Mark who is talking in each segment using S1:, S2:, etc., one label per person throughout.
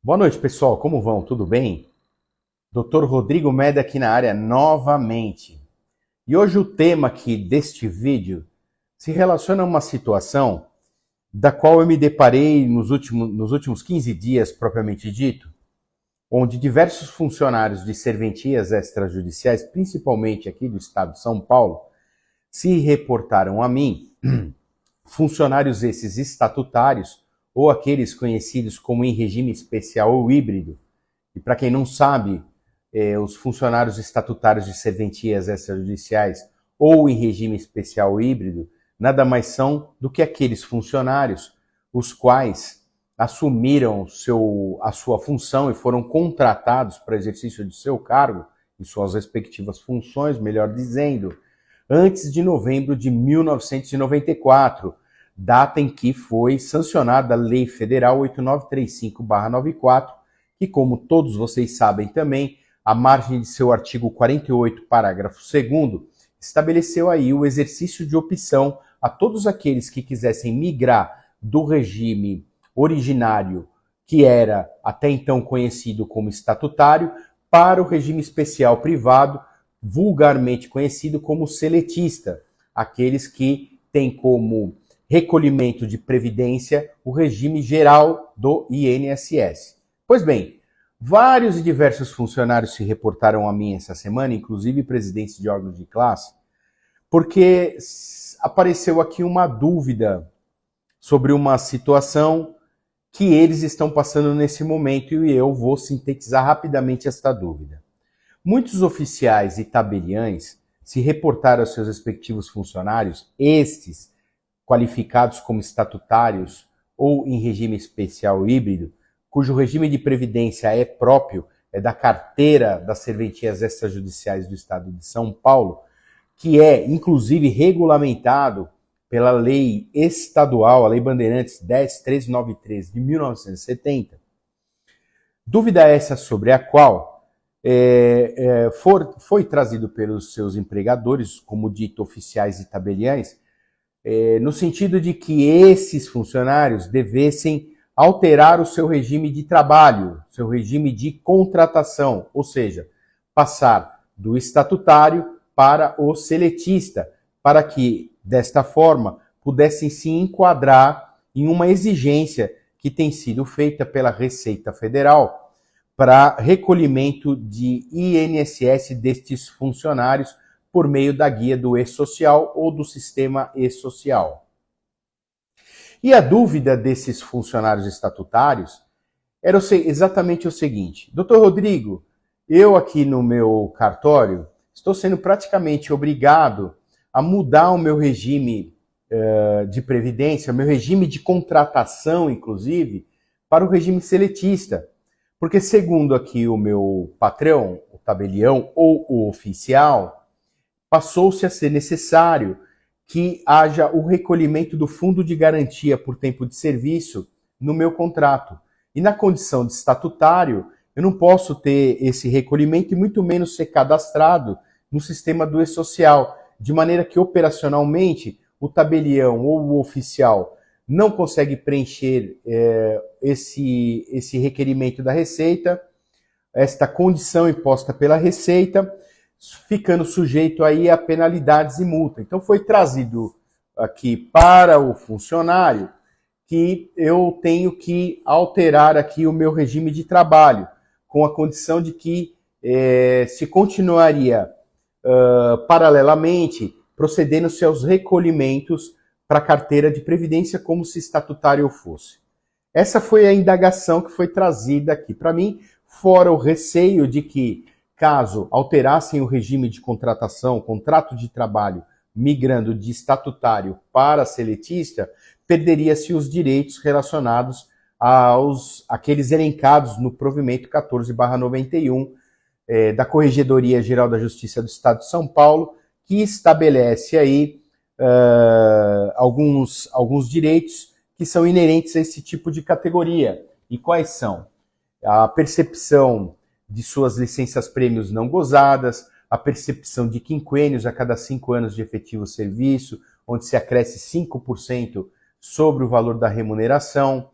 S1: Boa noite, pessoal. Como vão? Tudo bem? Dr. Rodrigo Meda aqui na área novamente. E hoje o tema aqui deste vídeo se relaciona a uma situação da qual eu me deparei nos últimos 15 dias, propriamente dito, onde diversos funcionários de serventias extrajudiciais, principalmente aqui do estado de São Paulo, se reportaram a mim, funcionários esses estatutários ou aqueles conhecidos como em regime especial ou híbrido. E para quem não sabe, os funcionários estatutários de serventias extrajudiciais ou em regime especial híbrido nada mais são do que aqueles funcionários os quais assumiram a sua função e foram contratados para exercício de seu cargo, em suas respectivas funções, melhor dizendo, antes de novembro de 1994, data em que foi sancionada a Lei Federal 8935/94, que, como todos vocês sabem também, à margem de seu artigo 48, parágrafo 2º, estabeleceu aí o exercício de opção a todos aqueles que quisessem migrar do regime originário, que era até então conhecido como estatutário, para o regime especial privado, vulgarmente conhecido como seletista, aqueles que têm como recolhimento de previdência o regime geral do INSS. Pois bem, vários e diversos funcionários se reportaram a mim essa semana, inclusive presidentes de órgãos de classe, porque apareceu aqui uma dúvida sobre uma situação que eles estão passando nesse momento e eu vou sintetizar rapidamente esta dúvida. Muitos oficiais e tabeliães se reportaram aos seus respectivos funcionários, estes qualificados como estatutários ou em regime especial híbrido, cujo regime de previdência é próprio, é da carteira das serventias extrajudiciais do Estado de São Paulo, que é, inclusive, regulamentado pela lei estadual, a Lei Bandeirantes 10.1393 de 1970. Dúvida essa sobre a qual foi trazido pelos seus empregadores, como dito, oficiais e tabeliães, no sentido de que esses funcionários devessem alterar o seu regime de trabalho, seu regime de contratação, ou seja, passar do estatutário para o seletista, para que, desta forma, pudessem se enquadrar em uma exigência que tem sido feita pela Receita Federal para recolhimento de INSS destes funcionários por meio da guia do E-Social ou do sistema E-Social. E a dúvida desses funcionários estatutários era exatamente o seguinte: Dr. Rodrigo, eu aqui no meu cartório estou sendo praticamente obrigado a mudar o meu regime de previdência, o meu regime de contratação, inclusive, para o regime seletista. Porque, segundo aqui o meu patrão, o tabelião ou o oficial, passou-se a ser necessário que haja o recolhimento do fundo de garantia por tempo de serviço no meu contrato. E na condição de estatutário, eu não posso ter esse recolhimento e muito menos ser cadastrado no sistema do E-Social, de maneira que operacionalmente o tabelião ou o oficial não consegue preencher esse requerimento da Receita, esta condição imposta pela Receita, ficando sujeito aí a penalidades e multa. Então foi trazido aqui para o funcionário que eu tenho que alterar aqui o meu regime de trabalho, com a condição de que se continuaria paralelamente procedendo-se aos recolhimentos para a carteira de previdência como se estatutário fosse. Essa foi a indagação que foi trazida aqui para mim, fora o receio de que, caso alterassem o regime de contratação, contrato de trabalho, migrando de estatutário para seletista, perderia-se os direitos relacionados àqueles elencados no provimento 14/91 da Corregedoria Geral da Justiça do Estado de São Paulo, que estabelece aí alguns direitos que são inerentes a esse tipo de categoria. E quais são? A percepção de suas licenças-prêmios não gozadas, a percepção de quinquênios a cada 5 anos de efetivo serviço, onde se acresce 5% sobre o valor da remuneração,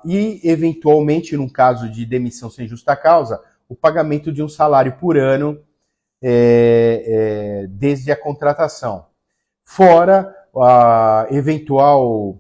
S1: e, eventualmente, num caso de demissão sem justa causa, o pagamento de um salário por ano desde a contratação. Fora a eventual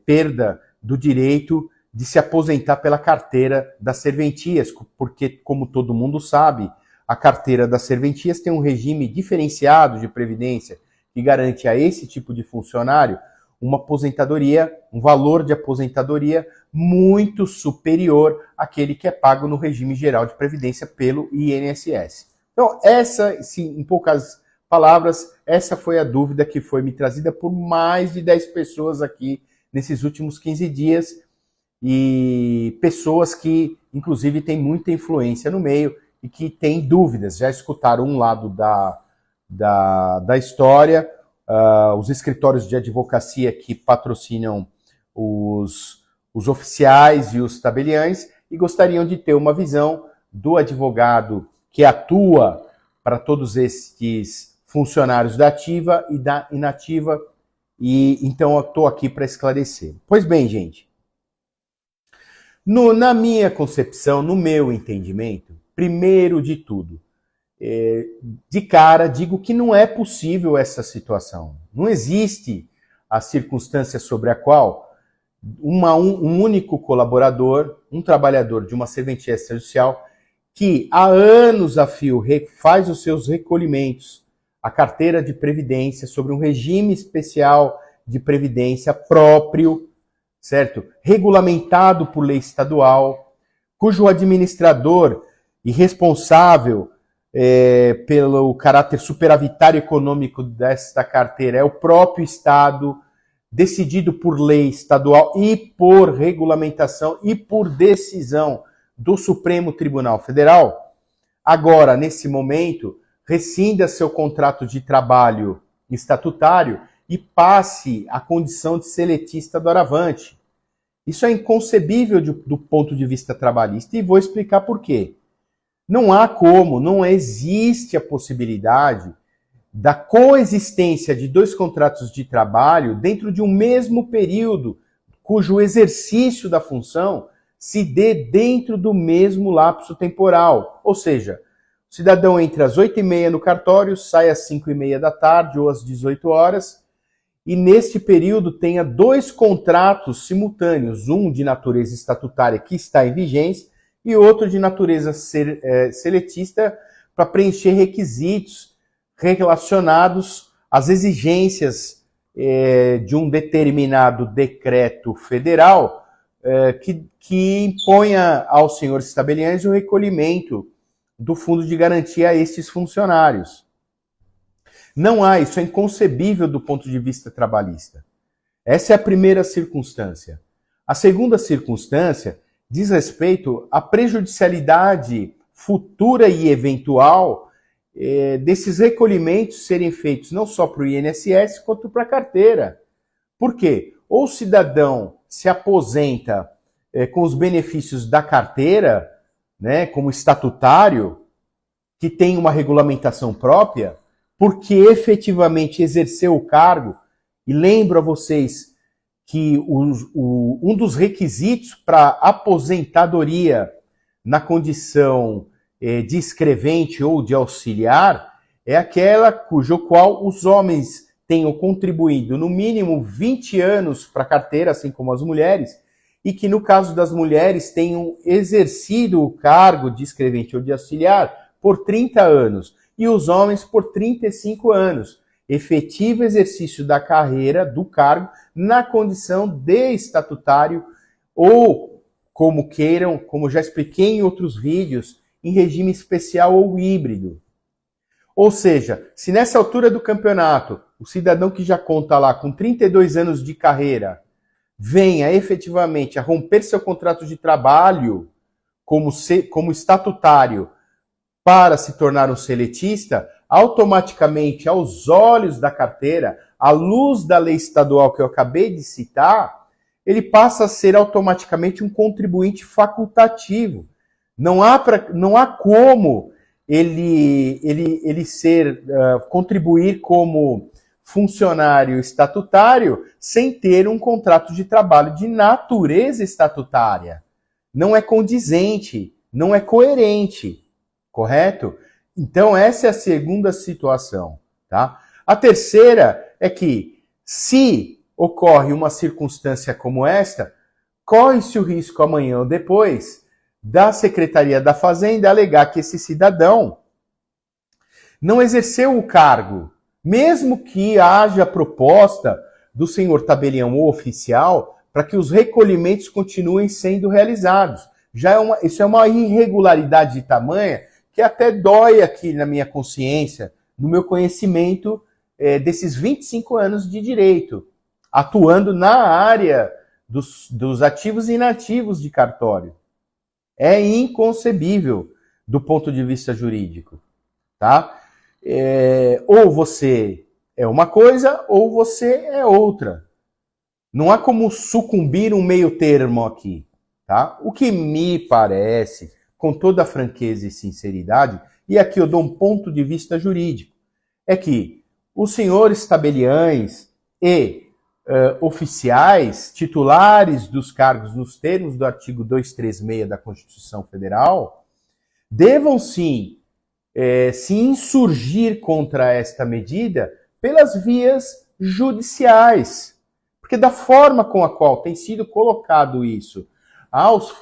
S1: perda do direito de se aposentar pela carteira das serventias, porque, como todo mundo sabe, a carteira das serventias tem um regime diferenciado de previdência que garante a esse tipo de funcionário uma aposentadoria, um valor de aposentadoria muito superior àquele que é pago no regime geral de previdência pelo INSS. Então, essa, sim, em poucas palavras, essa foi a dúvida que foi me trazida por mais de 10 pessoas aqui nesses últimos 15 dias, e pessoas que, inclusive, têm muita influência no meio e que têm dúvidas. Já escutaram um lado da história, os escritórios de advocacia que patrocinam os oficiais e os tabeliães, e gostariam de ter uma visão do advogado que atua para todos estes funcionários da ativa e da inativa, e então eu estou aqui para esclarecer. Pois bem, gente, na minha concepção, no meu entendimento, primeiro de tudo, de cara digo que não é possível essa situação. Não existe a circunstância sobre a qual um único colaborador, um trabalhador de uma serventia extrajudicial, que há anos a fio faz os seus recolhimentos, a carteira de previdência, sobre um regime especial de previdência próprio, certo? Regulamentado por lei estadual, cujo administrador e responsável pelo caráter superavitário econômico desta carteira é o próprio Estado, decidido por lei estadual e por regulamentação e por decisão do Supremo Tribunal Federal, agora, nesse momento, rescinda seu contrato de trabalho estatutário e passe à condição de seletista doravante. Isso é inconcebível do ponto de vista trabalhista, e vou explicar por quê. Não há como, não existe a possibilidade da coexistência de dois contratos de trabalho dentro de um mesmo período, cujo exercício da função se dê dentro do mesmo lapso temporal. Ou seja, o cidadão entra às 8h30 no cartório, sai às 5h30 da tarde ou às 18 horas, e neste período tenha dois contratos simultâneos, um de natureza estatutária que está em vigência e outro de natureza seletista para preencher requisitos relacionados às exigências de um determinado decreto federal que imponha aos senhores tabeliães o recolhimento do fundo de garantia a estes funcionários. Não há, isso é inconcebível do ponto de vista trabalhista. Essa é a primeira circunstância. A segunda circunstância diz respeito à prejudicialidade futura e eventual desses recolhimentos serem feitos não só para o INSS, quanto para a carteira. Por quê? Ou o cidadão se aposenta com os benefícios da carteira, né, como estatutário, que tem uma regulamentação própria, porque efetivamente exerceu o cargo, e lembro a vocês que um dos requisitos para aposentadoria na condição de escrevente ou de auxiliar é aquela cujo qual os homens tenham contribuído no mínimo 20 anos para a carteira, assim como as mulheres, e que no caso das mulheres tenham exercido o cargo de escrevente ou de auxiliar por 30 anos, e os homens por 35 anos. Efetivo exercício da carreira, do cargo, na condição de estatutário ou, como queiram, como já expliquei em outros vídeos, em regime especial ou híbrido. Ou seja, se nessa altura do campeonato, o cidadão que já conta lá com 32 anos de carreira venha efetivamente a romper seu contrato de trabalho como estatutário para se tornar um seletista, automaticamente, aos olhos da carteira, à luz da lei estadual que eu acabei de citar, ele passa a ser automaticamente um contribuinte facultativo. Não há como ele contribuir como funcionário estatutário sem ter um contrato de trabalho de natureza estatutária. Não é condizente, não é coerente, correto? Então, essa é a segunda situação, tá? A terceira é que, se ocorre uma circunstância como esta, corre-se o risco amanhã ou depois da Secretaria da Fazenda alegar que esse cidadão não exerceu o cargo, mesmo que haja proposta do senhor tabelião ou oficial para que os recolhimentos continuem sendo realizados. Isso é uma irregularidade de tamanha que até dói aqui na minha consciência, no meu conhecimento desses 25 anos de direito, atuando na área dos ativos e inativos de cartório. É inconcebível do ponto de vista jurídico, tá? Ou você é uma coisa ou você é outra. Não há como sucumbir um meio termo aqui, tá? O que me parece, com toda franqueza e sinceridade, e aqui eu dou um ponto de vista jurídico, é que os senhores tabeliães e oficiais, titulares dos cargos nos termos do artigo 236 da Constituição Federal, devam sim se insurgir contra esta medida pelas vias judiciais. Porque da forma com a qual tem sido colocado isso aos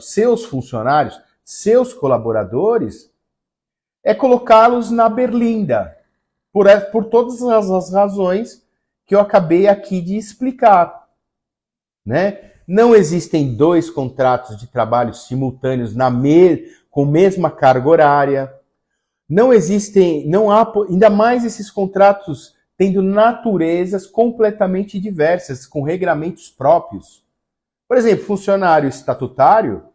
S1: seus funcionários, seus colaboradores, é colocá-los na berlinda, por todas as razões que eu acabei aqui de explicar, né? Não existem dois contratos de trabalho simultâneos com mesma carga horária. Não há, ainda mais esses contratos tendo naturezas completamente diversas, com regramentos próprios. Por exemplo, funcionário estatutário,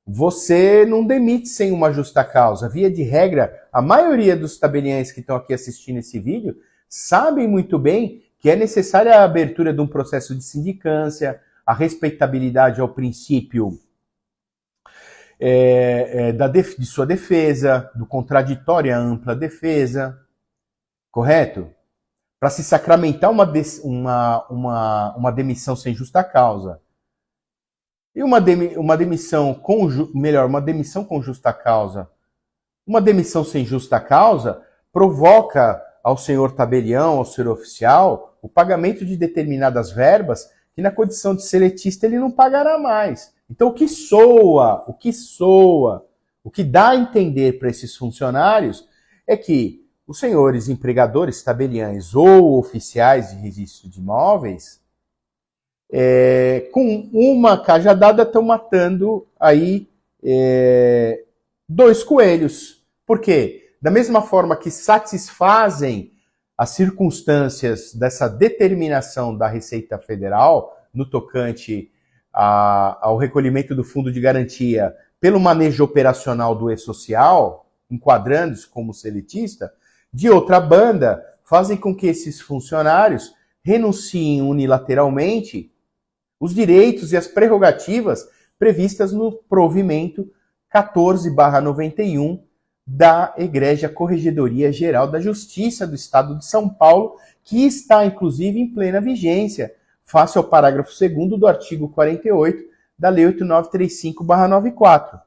S1: você não demite sem uma justa causa. Via de regra, a maioria dos tabeliães que estão aqui assistindo esse vídeo sabem muito bem que é necessária a abertura de um processo de sindicância, a respeitabilidade ao princípio de sua defesa, do contraditório à ampla defesa, correto? Para se sacramentar uma demissão sem justa causa. E uma demissão com justa causa. Uma demissão sem justa causa provoca ao senhor tabelião, ao senhor oficial, o pagamento de determinadas verbas que na condição de seletista ele não pagará mais. Então o que dá a entender para esses funcionários é que os senhores empregadores, tabeliães ou oficiais de registro de imóveis, com uma cajadada estão matando aí dois coelhos. Por quê? Da mesma forma que satisfazem as circunstâncias dessa determinação da Receita Federal no tocante ao recolhimento do fundo de garantia pelo manejo operacional do E-Social, enquadrando-se como seletista, de outra banda, fazem com que esses funcionários renunciem unilateralmente os direitos e as prerrogativas previstas no provimento 14/91 da Egrégia Corregedoria Geral da Justiça do Estado de São Paulo, que está, inclusive, em plena vigência, face ao parágrafo 2º do artigo 48 da Lei 8935/94.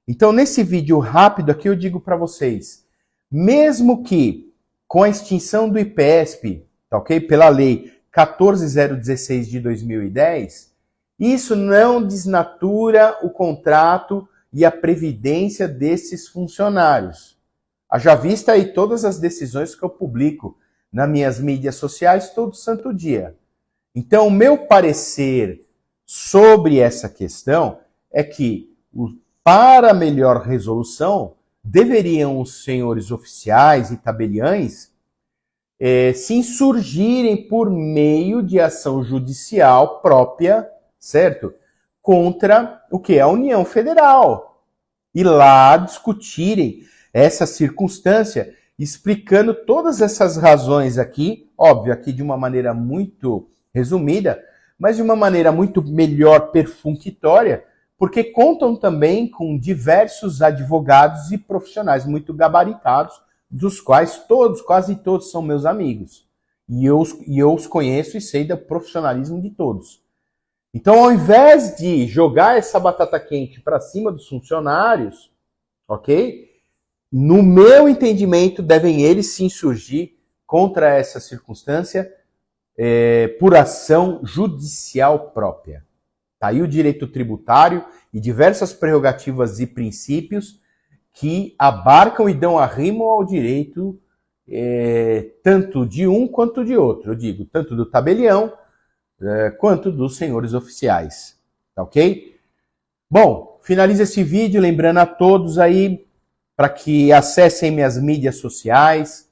S1: Então, nesse vídeo rápido aqui, eu digo para vocês, mesmo que com a extinção do IPESP, tá ok? Pela Lei 14.016 de 2010, isso não desnatura o contrato e a previdência desses funcionários. Haja vista aí todas as decisões que eu publico nas minhas mídias sociais todo santo dia. Então, o meu parecer sobre essa questão é que, para melhor resolução, deveriam os senhores oficiais e tabeliães se insurgirem por meio de ação judicial própria, certo? Contra o que? A União Federal. E lá discutirem essa circunstância, explicando todas essas razões aqui, óbvio, aqui de uma maneira muito resumida, mas de uma maneira muito melhor perfunctória, porque contam também com diversos advogados e profissionais muito gabaritados, dos quais quase todos são meus amigos. e eu os conheço e sei do profissionalismo de todos. Então, ao invés de jogar essa batata quente para cima dos funcionários, ok? No meu entendimento, devem eles se insurgir contra essa circunstância por ação judicial própria. Tá aí o direito tributário e diversas prerrogativas e princípios que abarcam e dão arrimo ao direito tanto de um quanto de outro. Eu digo, tanto do tabelião quanto dos senhores oficiais. Tá ok? Bom, finaliza esse vídeo lembrando a todos aí para que acessem minhas mídias sociais,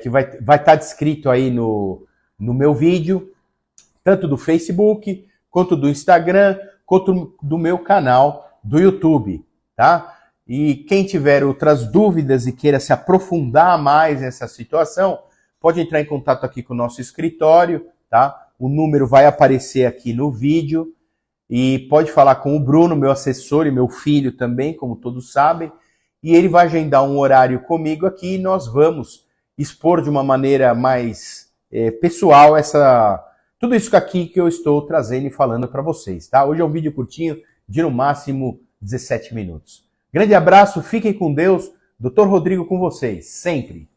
S1: que vai estar descrito aí no meu vídeo, tanto do Facebook, quanto do Instagram, quanto do meu canal do YouTube, tá? E quem tiver outras dúvidas e queira se aprofundar mais nessa situação, pode entrar em contato aqui com o nosso escritório, tá? O número vai aparecer aqui no vídeo e pode falar com o Bruno, meu assessor e meu filho também, como todos sabem, e ele vai agendar um horário comigo aqui e nós vamos expor de uma maneira mais pessoal tudo isso aqui que eu estou trazendo e falando para vocês, tá? Hoje é um vídeo curtinho de no máximo 17 minutos. Grande abraço, fiquem com Deus. Dr. Rodrigo com vocês, sempre.